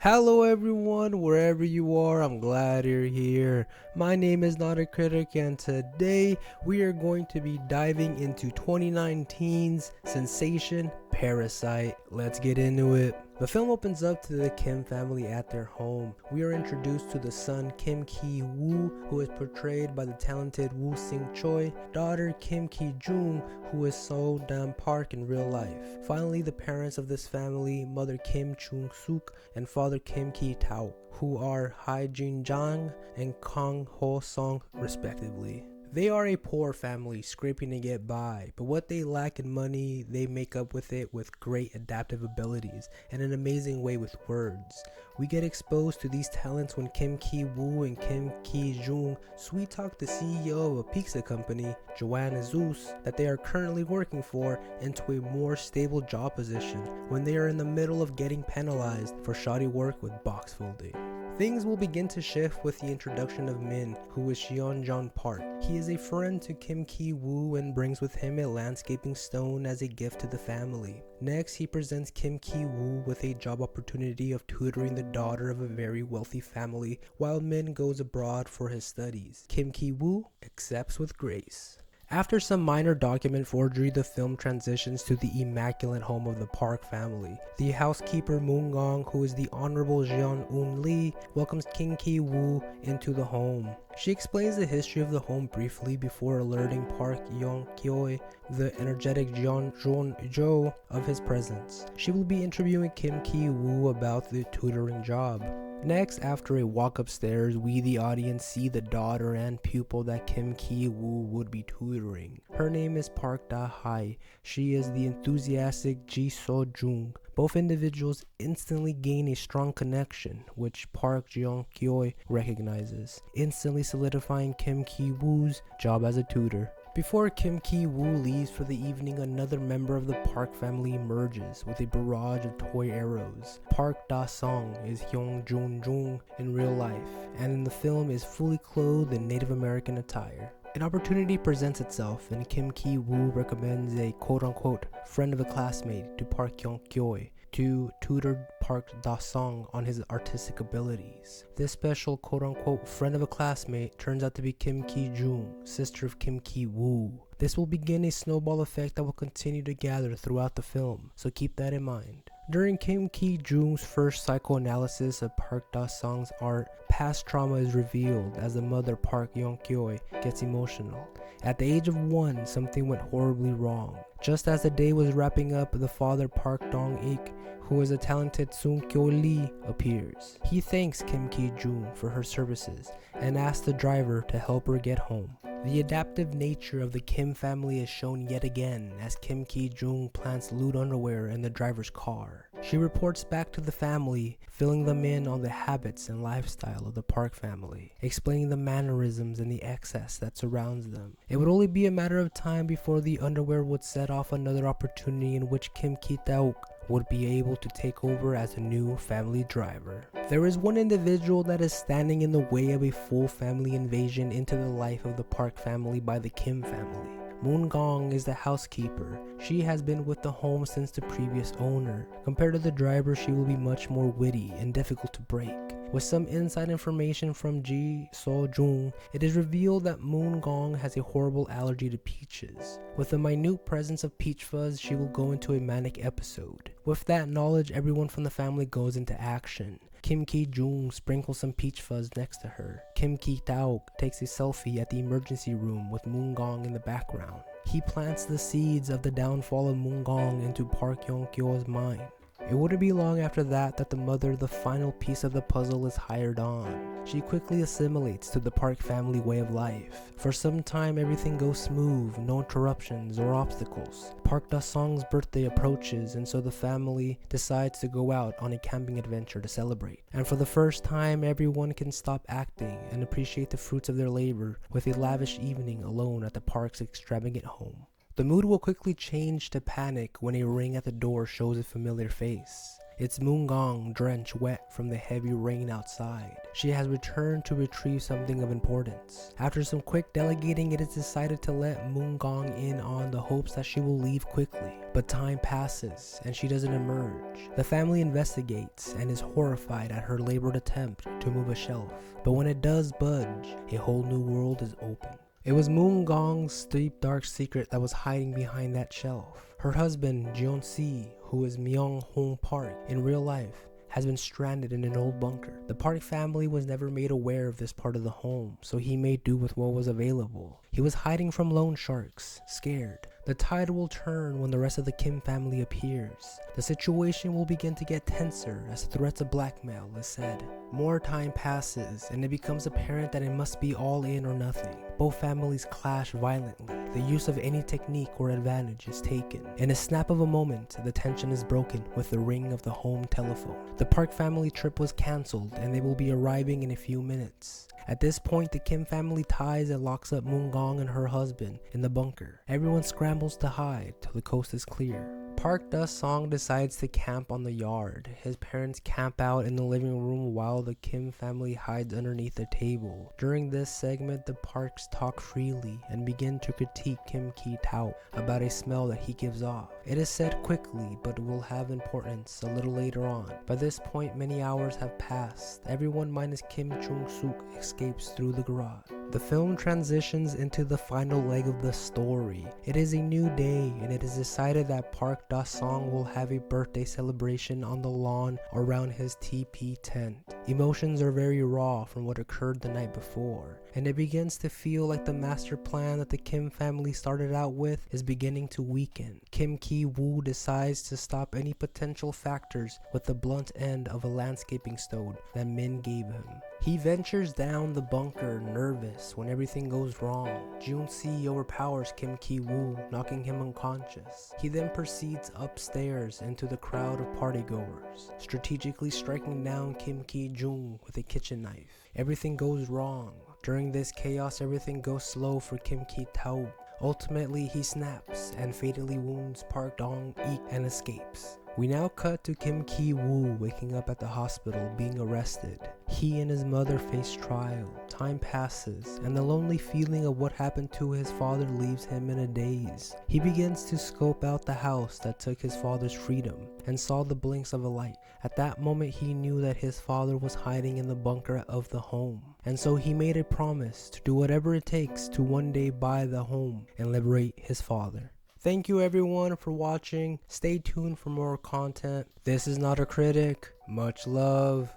Hello everyone, wherever you are, I'm glad you're here. My name is Not-A-Critic and today we are going to be diving into 2019's sensation, Parasite. Let's get into it. The film opens up to the Kim family at their home. We are introduced to the son Kim Ki-woo, who is portrayed by the talented Woo-sik Choi, daughter Kim Ki-jung, who is Seo-joon Park in real life. Finally, the parents of this family, mother Kim Chung-sook and father Kim Ki-taek, who are Hye-jin Jang and Kang-ho respectively. They are a poor family scraping to get by, but what they lack in money, they make up with it with great adaptive abilities and an amazing way with words. We get exposed to these talents when Kim Ki-woo and Kim Ki-jung sweet talk the CEO of a pizza company, Esuz, that they are currently working for into a more stable job position when they are in the middle of getting penalized for shoddy work with box folding. Things will begin to shift with the introduction of Min, who is Jeong-eun Park. He is a friend to Kim Ki-woo and brings with him a landscaping stone as a gift to the family. Next, he presents Kim Ki-woo with a job opportunity of tutoring the daughter of a very wealthy family while Min goes abroad for his studies. Kim Ki-woo accepts with grace. After some minor document forgery, the film transitions to the immaculate home of the Park family. The housekeeper Moon-gwang, who is the Honorable Jeong-eun Lee, welcomes Kim Ki-woo into the home. She explains the history of the home briefly before alerting Park Yeon-kyo, the energetic Jeon of his presence. She will be interviewing Kim Ki-woo about the tutoring job. Next, after a walk upstairs, we the audience see the daughter and pupil that Kim Ki-woo would be tutoring. Her name is Park Da-hye. She is the enthusiastic Ji Seo-jung. Both individuals instantly gain a strong connection, which Park Jeong-kyo recognizes, instantly solidifying Kim Ki-woo's job as a tutor. Before Kim Ki-woo leaves for the evening, another member of the Park family emerges with a barrage of toy arrows. Park Da-sung is Hyun-jun in real life, and in the film is fully clothed in Native American attire. An opportunity presents itself, and Kim Ki-woo recommends a quote-unquote friend of a classmate to Park Yeon-kyo to tutor Park Da-sung on his artistic abilities. This special quote-unquote friend of a classmate turns out to be Kim Ki-jung, sister of Kim Ki-woo. This will begin a snowball effect that will continue to gather throughout the film, so keep that in mind. During Kim Ki-jung's first psychoanalysis of Park Da-sung's art, past trauma is revealed as the mother Park Yeon-kyo gets emotional. At the age of 1, something went horribly wrong. Just as the day was wrapping up, the father Park Dong-ik, who is a talented Sun-kyun Lee, appears. He thanks Kim Ki-jung for her services and asks the driver to help her get home. The adaptive nature of the Kim family is shown yet again as Kim Ki-jung plants lewd underwear in the driver's car. She reports back to the family, filling them in on the habits and lifestyle of the Park family, explaining the mannerisms and the excess that surrounds them. It would only be a matter of time before the underwear would set off another opportunity in which Kim Ki-taek would be able to take over as a new family driver. There is one individual that is standing in the way of a full family invasion into the life of the Park family by the Kim family. Moon-gwang is the housekeeper. She has been with the home since the previous owner. Compared to the driver, she will be much more witty and difficult to break. With some inside information from Ji Seo-jung, it is revealed that Moon-gwang has a horrible allergy to peaches. With the minute presence of peach fuzz, she will go into a manic episode. With that knowledge, everyone from the family goes into action. Kim Ki-jung sprinkles some peach fuzz next to her. Kim Ki-taek takes a selfie at the emergency room with Moon-gwang in the background. He plants the seeds of the downfall of Moon-gwang into Park Yeon-kyo's mind. It wouldn't be long after that the mother, the final piece of the puzzle, is hired on. She quickly assimilates to the Park family way of life. For some time everything goes smooth, no interruptions or obstacles. Park Da-sung's birthday approaches, and so the family decides to go out on a camping adventure to celebrate. And for the first time, everyone can stop acting and appreciate the fruits of their labor with a lavish evening alone at the Park's extravagant home. The mood will quickly change to panic when a ring at the door shows a familiar face. It's Moon-gwang, drenched wet from the heavy rain outside. She has returned to retrieve something of importance. After some quick delegating, it is decided to let Moon-gwang in on the hopes that she will leave quickly. But time passes and she doesn't emerge. The family investigates and is horrified at her labored attempt to move a shelf. But when it does budge, a whole new world is open. It was Moon-gwang's deep dark secret that was hiding behind that shelf. Her husband, Jeong-se, who is Myeong-hoon Park in real life, has been stranded in an old bunker. The Park family was never made aware of this part of the home, so he made do with what was available. He was hiding from loan sharks, scared. The tide will turn when the rest of the Kim family appears. The situation will begin to get tenser as threats of blackmail is said. More time passes and it becomes apparent that it must be all in or nothing. Both families clash violently. The use of any technique or advantage is taken. In a snap of a moment, the tension is broken with the ring of the home telephone. The Park family trip was cancelled and they will be arriving in a few minutes. At this point, the Kim family ties and locks up Moon-gwang and her husband in the bunker. Everyone scrambles to hide till the coast is clear. Park Da-song decides to camp on the yard. His parents camp out in the living room while the Kim family hides underneath a table. During this segment, the Parks talk freely and begin to critique Kim Ki-taek about a smell that he gives off. It is said quickly, but will have importance a little later on. By this point, many hours have passed. Everyone minus Kim Chung-sook escapes through the garage. The film transitions into the final leg of the story. It is a new day and it is decided that Park Da-song will have a birthday celebration on the lawn around his TP tent. Emotions are very raw from what occurred the night before, and it begins to feel like the master plan that the Kim family started out with is beginning to weaken. Kim Ki-woo decides to stop any potential factors with the blunt end of a landscaping stone that Min gave him. He ventures down the bunker, nervous when everything goes wrong. Jeong-se overpowers Kim Ki-woo, knocking him unconscious. He then proceeds upstairs into the crowd of partygoers, strategically striking down Kim Ki-jung with a kitchen knife. Everything goes wrong. During this chaos, everything goes slow for Kim Ki-taek. Ultimately, he snaps and fatally wounds Park Dong-ik and escapes. We now cut to Kim Ki-woo waking up at the hospital being arrested. He and his mother face trial. Time passes and the lonely feeling of what happened to his father leaves him in a daze. He begins to scope out the house that took his father's freedom and saw the blinks of a light. At that moment he knew that his father was hiding in the bunker of the home, and so he made a promise to do whatever it takes to one day buy the home and liberate his father. Thank you everyone for watching. Stay tuned for more content. This is Not-A-Critic. Much love.